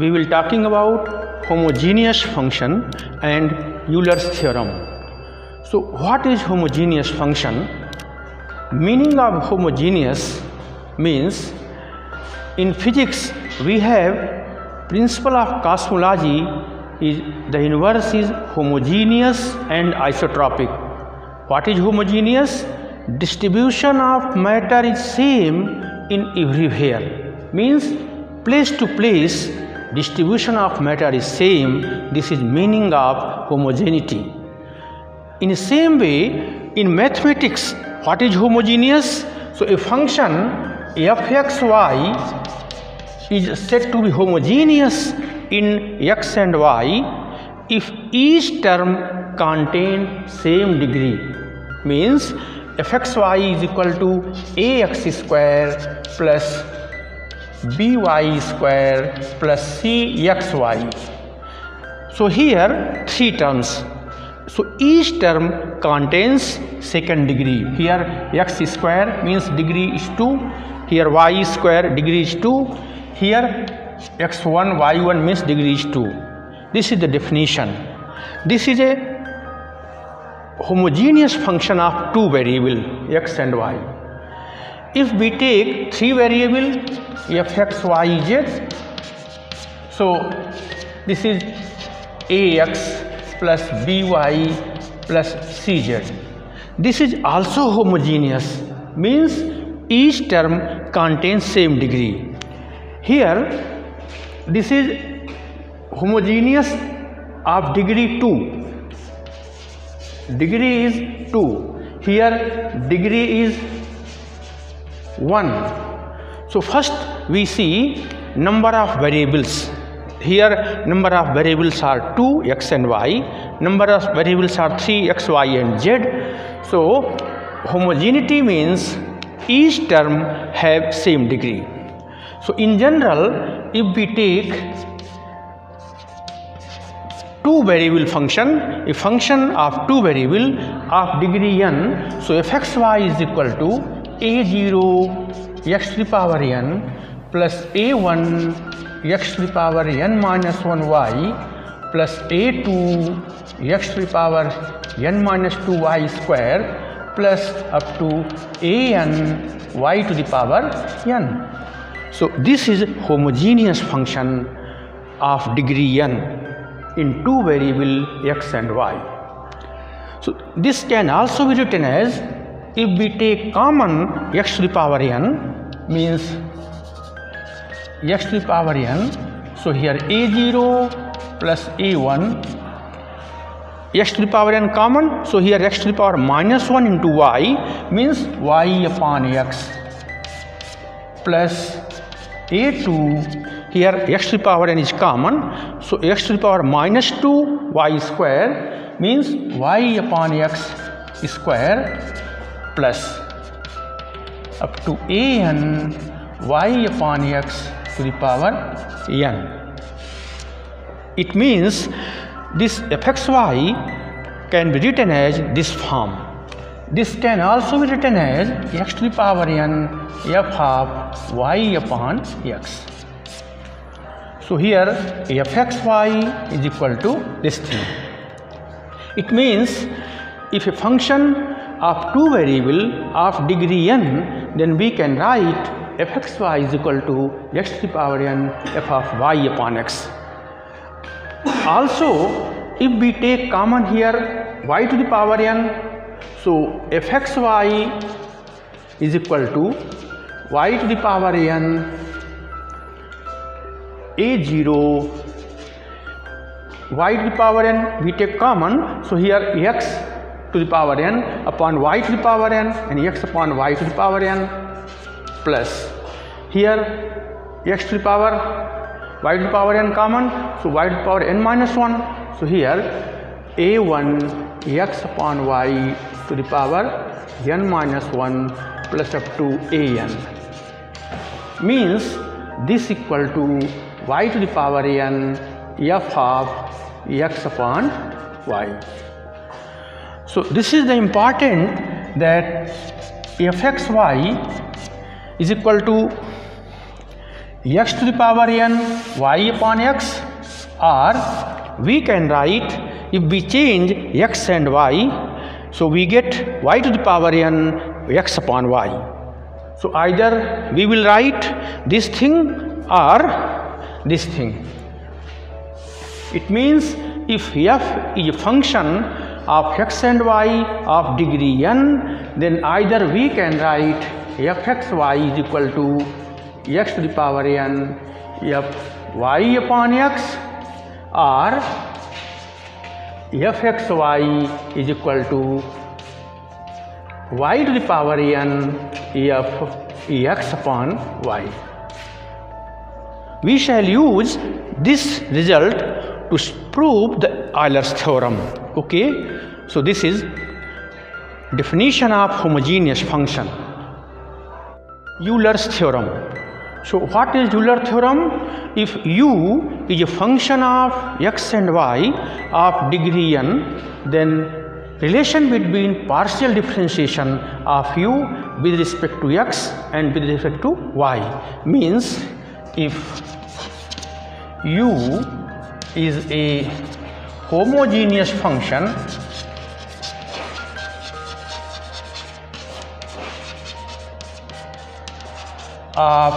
we will talking about homogeneous function and Euler's theorem. So what is homogeneous function? Meaning of homogeneous means in physics we have principle of cosmology is the universe is homogeneous and isotropic. What is homogeneous? Distribution of matter is same in everywhere, means place to place distribution of matter is same. This is meaning of homogeneity. In the same way, in mathematics, what is homogeneous? So a function fxy is said to be homogeneous in x and y if each term contains same degree. Means fxy is equal to ax square plus by square plus cxy. So here three terms. So each term contains second degree. Here x square means degree is 2. Here y square degree is 2. Here x1 y1 means degree is 2. This is the definition. This is a homogeneous function of two variable x and y. If we take three variable fx, y, z, so this is ax plus by plus cz. This is also homogeneous, means each term contains same degree. Here this is homogeneous of degree 2. Degree is 2. Here degree is 1. So first we see number of variables. Here number of variables are 2 x and y. Number of variables are 3 x, y and z. So homogeneity means each term have same degree. So in general, if we take two variable function, a function of two variable of degree n, so fxy is equal to a0 x to the power n plus a1 x to the power n minus 1 y plus a2 x to the power n minus 2 y square plus up to an y to the power n. So this is homogeneous function of degree n in two variable x and y. So this can also be written as, if we take common x to the power n, means x to the power n, so here a0 plus a1, x to the power n common, so here x to the power minus 1 into y means y upon x plus a2, here x to the power n is common, so x to the power minus 2 y square means y upon x square plus up to an y upon x to the power n. It means this fxy can be written as this form. This can also be written as x to the power n f of y upon x. So here fxy is equal to this thing. It means if a function of two variable of degree n, then we can write fxy is equal to x to the power n f of y upon x. Also, if we take common here y to the power n, so fxy is equal to y to the power n a0 y to the power n, we take common, so here x to the power n upon y to the power n and x upon y to the power n plus here x to the power y to the power n common, so y to the power n minus 1, so here a1 x upon y to the power n minus 1 plus up to an, means this equal to y to the power n f of x upon y. So this is the important that fxy is equal to x to the power n y upon x, or we can write, if we change x and y, so we get y to the power n x upon y. So either we will write this thing or this thing. It means if f is a function of x and y of degree n, then either we can write fxy is equal to x to the power n fy upon x, or fxy is equal to y to the power n x upon y. We shall use this result to prove the Euler's theorem. Okay, so this is definition of homogeneous function. Euler's theorem. So what is Euler's theorem? If u is a function of x and y of degree n, then relation between partial differentiation of u with respect to x and with respect to y means if u is a homogeneous function of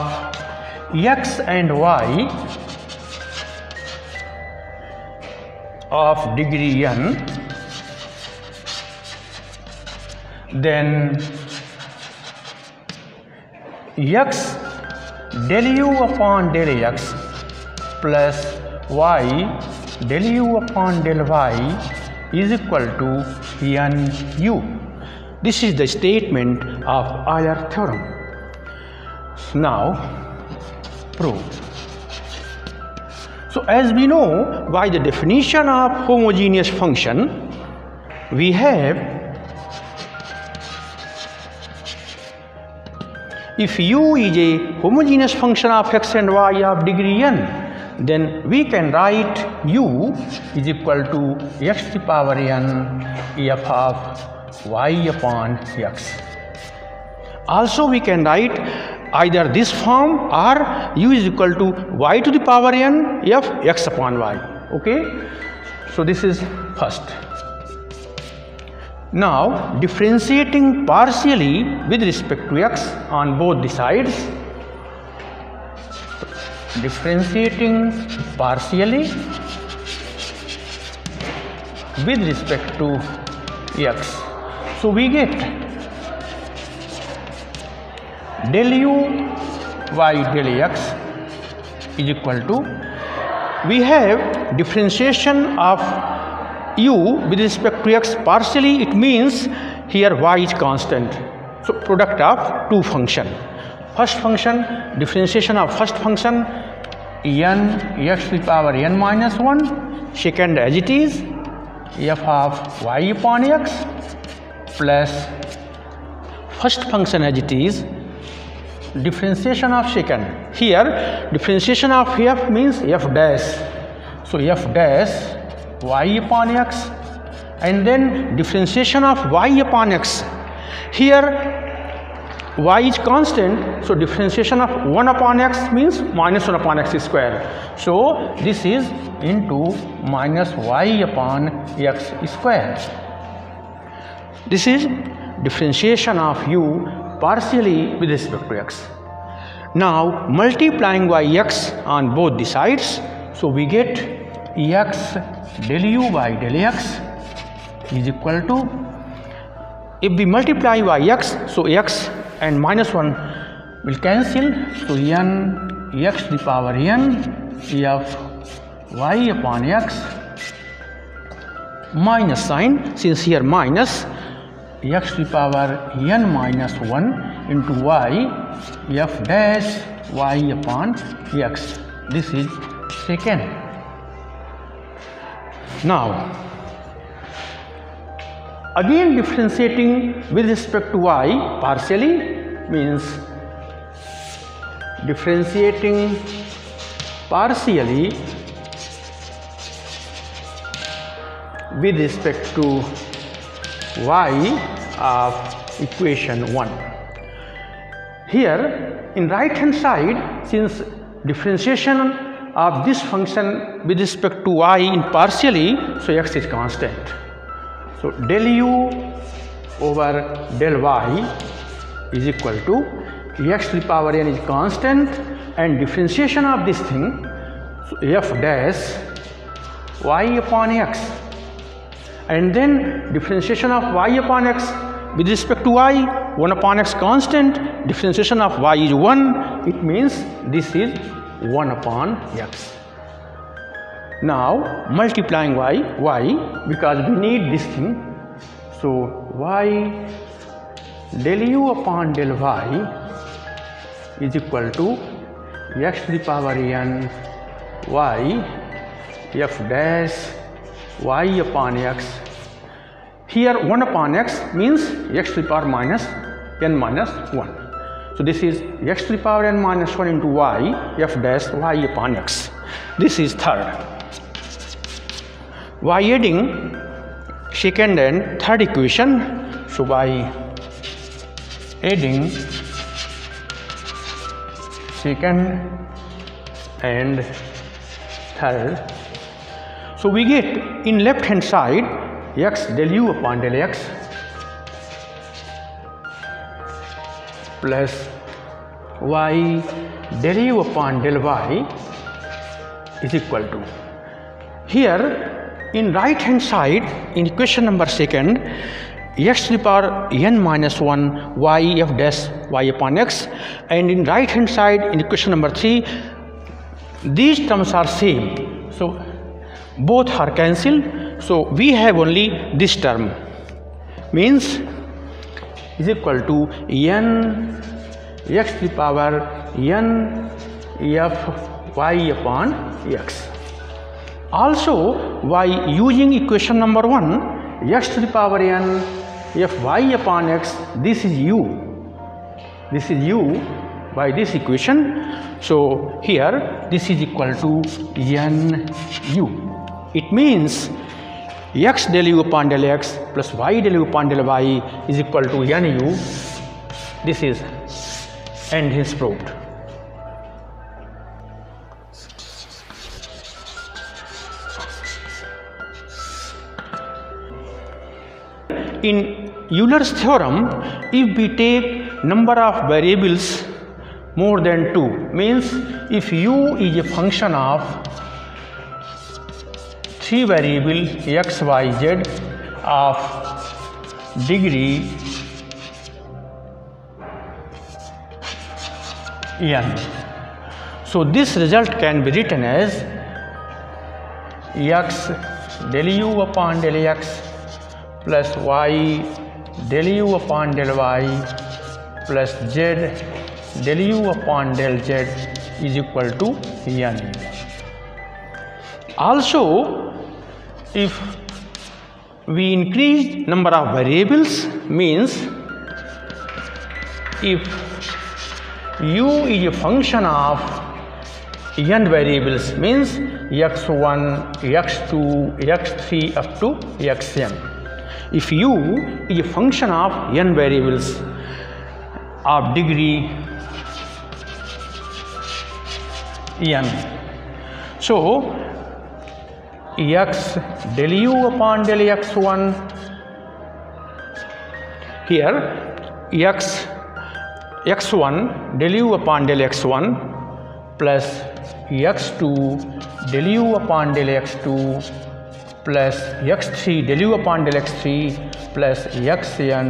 x and y of degree n, then x del u upon del x plus y del u upon del y is equal to n u. This is the statement of Euler theorem. Now prove. So as we know, by the definition of homogeneous function, we have if u is a homogeneous function of x and y of degree n, then we can write u is equal to x to the power n f of y upon x. Also we can write either this form or u is equal to y to the power n f x upon y. Okay, so this is first. Now differentiating partially with respect to x on both the sides, differentiating partially with respect to x, so we get del u y del x is equal to, we have differentiation of u with respect to x partially, it means here y is constant, so product of two function. First function, differentiation of first function n x to the power n minus 1, second as it is f of y upon x plus first function as it is, differentiation of second. Here differentiation of f means f dash, so f dash y upon x, and then differentiation of y upon x. Here y is constant, so differentiation of 1 upon x means minus 1 upon x square, so this is into minus y upon x square. This is differentiation of u partially with respect to x. Now multiplying by x on both the sides, so we get x del u by del x is equal to, if we multiply by x, so x and minus 1 will cancel, so n x to the power n f y upon x minus sign, since here minus, x to the power n minus 1 into y f dash y upon x. This is second. Now again differentiating with respect to y partially means differentiating partially with respect to y of equation 1. Here in right hand side, since differentiation of this function with respect to y in partially, so x is constant. So del u over del y is equal to x to the power n is constant, and differentiation of this thing, so f dash y upon x, and then differentiation of y upon x with respect to y, 1 upon x constant, differentiation of y is 1, it means this is 1 upon x. Now multiplying y, because we need this thing, so y del u upon del y is equal to x to the power n y f dash y upon x. Here 1 upon x means x to the power minus n minus 1. So this is x to the power n minus 1 into y f dash y upon x. This is third. By adding second and third equation, so by adding second and third, so we get in left hand side x del u upon del x plus y del u upon del y is equal to, here in right hand side in equation number second, x to the power n minus 1 y f dash y upon x, and in right hand side in equation number 3 these terms are same, so both are cancelled, so we have only this term, means is equal to n x to the power n f y upon x. Also by using equation number 1, x to the power n f y upon x, this is u by this equation, so here this is equal to n u. It means x del u upon del x plus y del u upon del y is equal to n u. This is and hence proved. In Euler's theorem, if we take number of variables more than 2, means if u is a function of 3 variable x, y, z of degree n, so this result can be written as x del u upon del x plus y del u upon del y plus z del u upon del z is equal to n. Also, if we increase number of variables, means if u is a function of n variables, means x1, x2, x3 up to xn. If u is a function of n variables of degree n, so x del u upon del x1, here x1 del u upon del x1 plus x2 del u upon del x2 plus x3 del u upon del x3 plus xn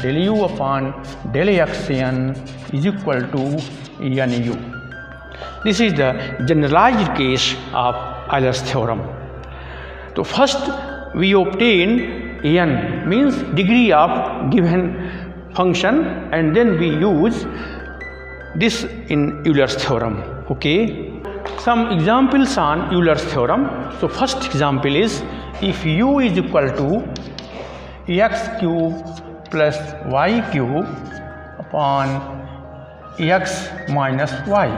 del u upon del xn is equal to nu. This is the generalized case of Euler's theorem. So first we obtain n, means degree of given function, and then we use this in Euler's theorem. Okay, some examples on Euler's theorem. So first example is, if u is equal to x cube plus y cube upon x minus y.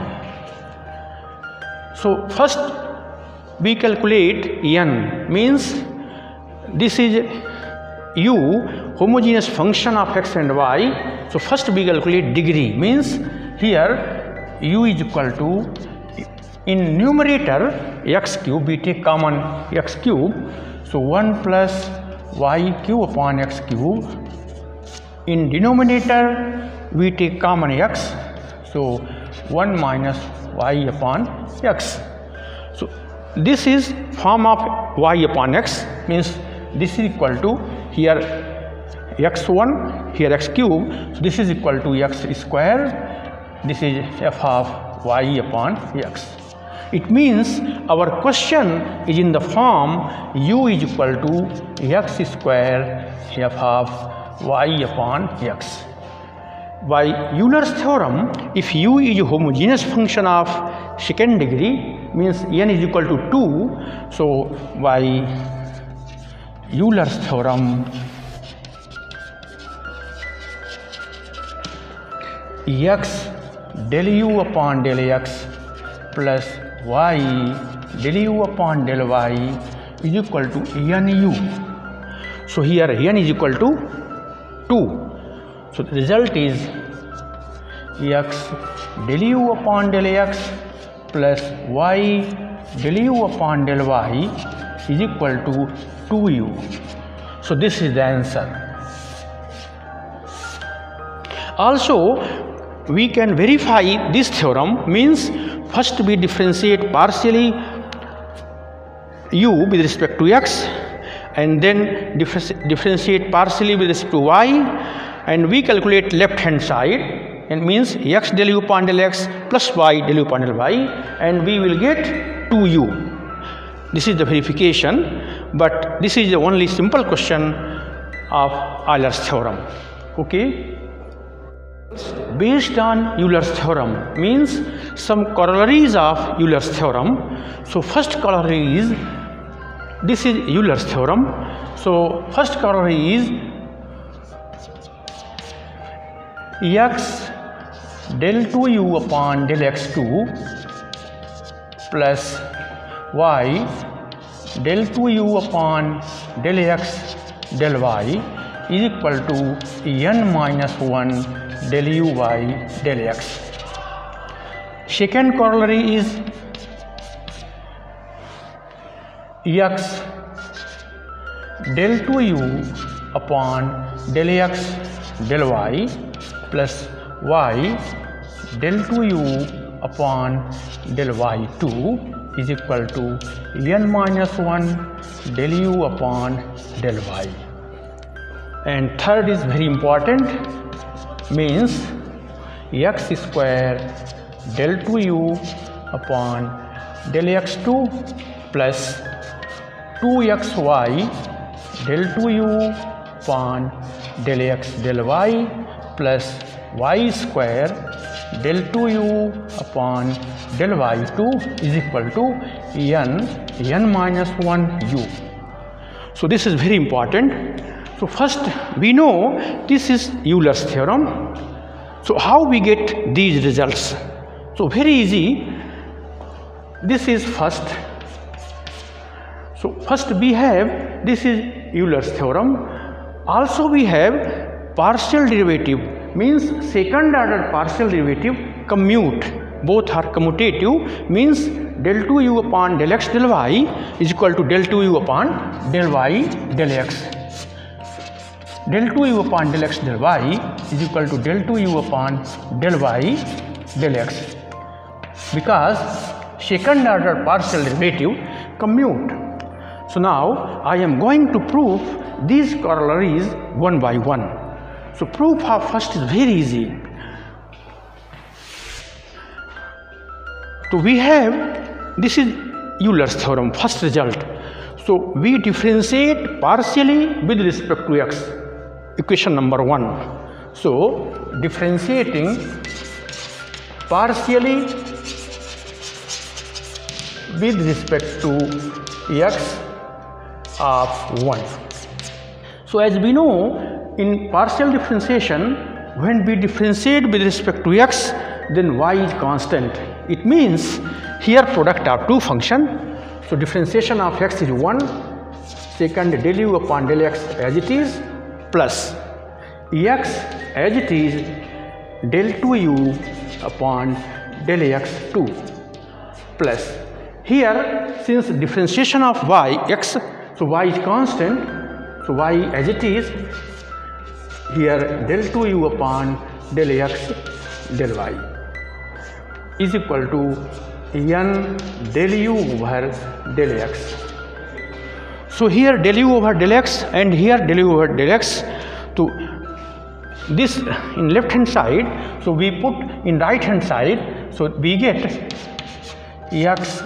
So first we calculate n, means this is u, homogeneous function of x and y. So first we calculate degree, means here u is equal to In numerator x cube, we take common x cube, so 1 plus y cube upon x cube. In denominator we take common x, so 1 minus y upon x. So this is form of y upon x, means this is equal to here x1, here x cube, so this is equal to x square, this is f of y upon x. It means our question is in the form u is equal to x square f of y upon x. By Euler's theorem, if u is a homogeneous function of second degree, means n is equal to 2, so by Euler's theorem, x del u upon del x plus y del u upon del y is equal to nu. So here n is equal to 2. So the result is x del u upon del x plus y del u upon del y is equal to 2u. So this is the answer. Also, we can verify this theorem, means first we differentiate partially u with respect to x, and then differentiate partially with respect to y, and we calculate left hand side, and means x del u upon del x plus y del u upon del y, and we will get 2u. This is the verification, but this is the only simple question of Euler's theorem. Okay. Based on Euler's theorem, means some corollaries of Euler's theorem. So first corollary is, this is Euler's theorem. So first corollary is x del 2u upon del x2 plus y del 2u upon del x del y is equal to n minus 1 del uy del x. Second corollary is x del 2u upon del x del y plus y del 2u upon del y2 is equal to n minus 1 del u upon del y. And third is very important, means x square del 2u upon del x2 plus 2xy del 2u upon del x del y plus y square del 2u upon del y2 is equal to n minus 1u. So this is very important. So first we know this is Euler's theorem. So how we get these results? So very easy. This is first. So first we have, this is Euler's theorem. Also we have partial derivative, means second order partial derivative commute. Both are commutative, means del 2u upon del x del y is equal to del 2u upon del y del x. Del 2u upon del x del y is equal to del 2u upon del y del x, because second order partial derivative commute. So now I am going to prove these corollaries one by one. So proof of first is very easy. So we have, this is Euler's theorem, first result. So we differentiate partially with respect to x, equation number 1. So differentiating partially with respect to x of 1. So as we know, in partial differentiation, when we differentiate with respect to x, then y is constant. It means here product of two function. So differentiation of x is 1, second del u upon del x as it is, plus x as it is del 2u upon del x2, plus here since differentiation of y x, so y is constant, so y as it is here del 2u upon del x del y is equal to n del u over del x. So here del u over del x and here del u over del x, to this in left hand side, so we put in right hand side, so we get x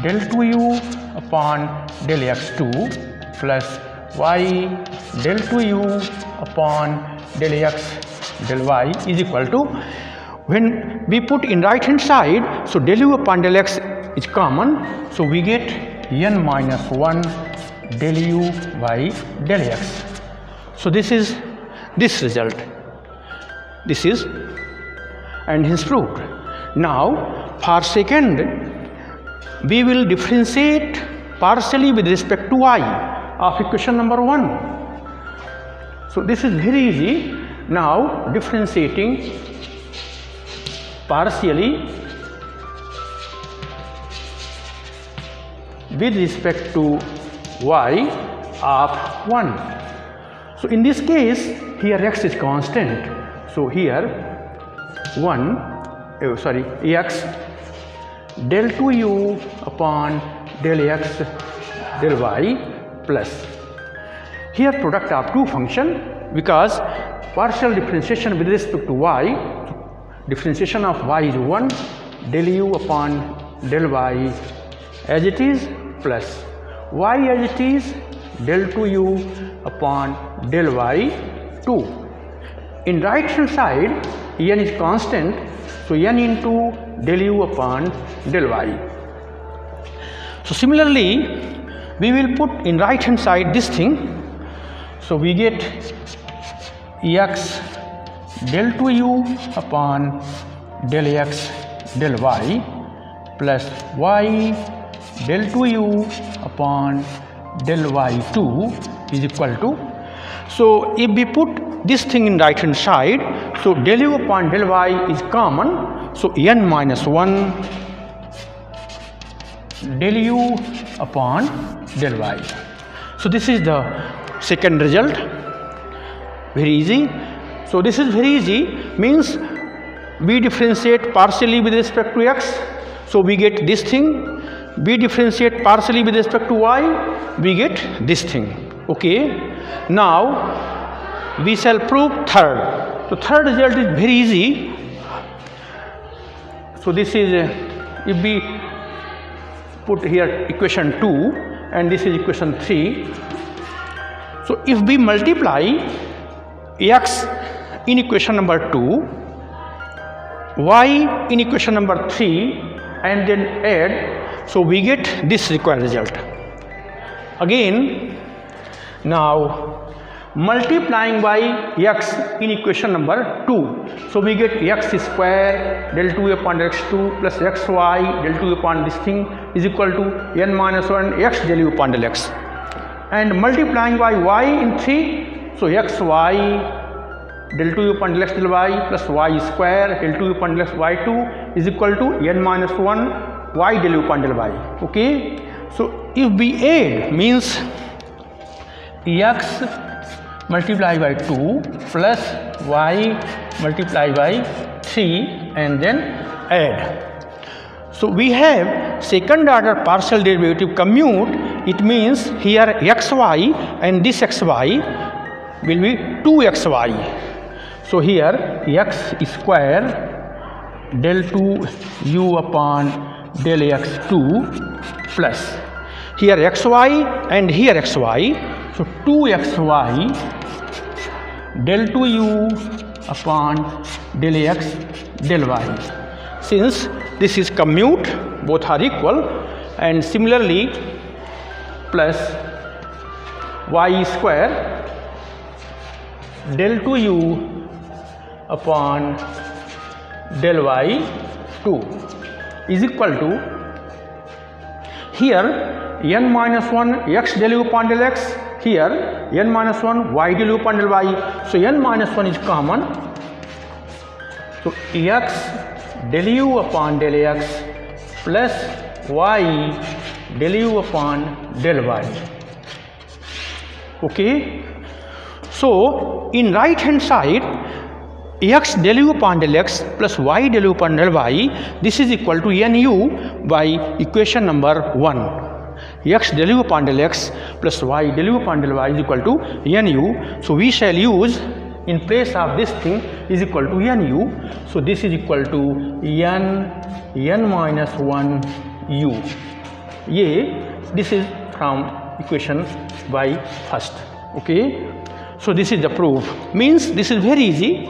del 2u upon del x2 plus y del 2u upon del x del y is equal to, when we put in right hand side, so del u upon del x is common, so we get n minus 1 del u by del x. So this is this result, this is and hence proved. Now for second we will differentiate partially with respect to y of equation number 1. So this is very easy. Now differentiating partially with respect to y of 1. So in this case here x is constant, so here x del 2u upon del x del y plus here product of two function, because partial differentiation with respect to y, differentiation of y is 1 del u upon del y as it is plus y as it is del 2u upon del y 2. In right hand side n is constant, so n into del u upon del y. So similarly we will put in right hand side this thing, so we get x del 2u upon del x del y plus y del 2u upon del y2 is equal to, so if we put this thing in right hand side, so del u upon del y is common, so n minus 1 del u upon del y. So this is the second result, very easy. So this is very easy, means we differentiate partially with respect to x, so we get this thing. We differentiate partially with respect to y, we get this thing. Okay, now we shall prove third. So third result is very easy. So this is if we put here equation 2 and this is equation 3. So if we multiply x in equation number 2, y in equation number 3 and then add, so we get this required result. Again, now multiplying by x in equation number 2, so we get x square del 2 upon x2 plus xy del 2 upon this thing is equal to n minus 1 x del u upon del x, and multiplying by y in 3, so xy del 2 upon del x del y plus y square del 2 upon del x y2 is equal to n minus 1 y del u upon del y. Okay, so if we add, means x multiply by 2 plus y multiply by 3 and then add. So we have second order partial derivative commute. It means here xy and this xy will be 2xy. So here x square del 2u upon del x2 plus here xy and here xy, so 2xy del 2u upon del x del y. Since this is commute, both are equal, and similarly plus y square del 2u upon del y2 is equal to, here n minus 1 x del u upon del x, here n minus 1 y del u upon del y, so n minus 1 is common, so x del u upon del x plus y del u upon del y. Okay. So in right hand side, x del u upon del x plus y del u upon del y, this is equal to nu by equation number 1. X del u upon del x plus y del u upon del y is equal to nu. So we shall use in place of this thing is equal to nu. So this is equal to n minus 1 u. This is from equation by first. Okay. So this is the proof. Means this is very easy.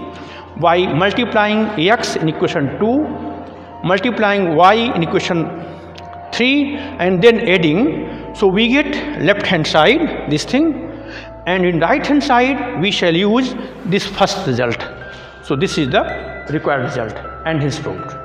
By multiplying x in equation 2, multiplying y in equation 3, and then adding, so we get left hand side this thing, and in right hand side we shall use this first result. So this is the required result, and hence proved.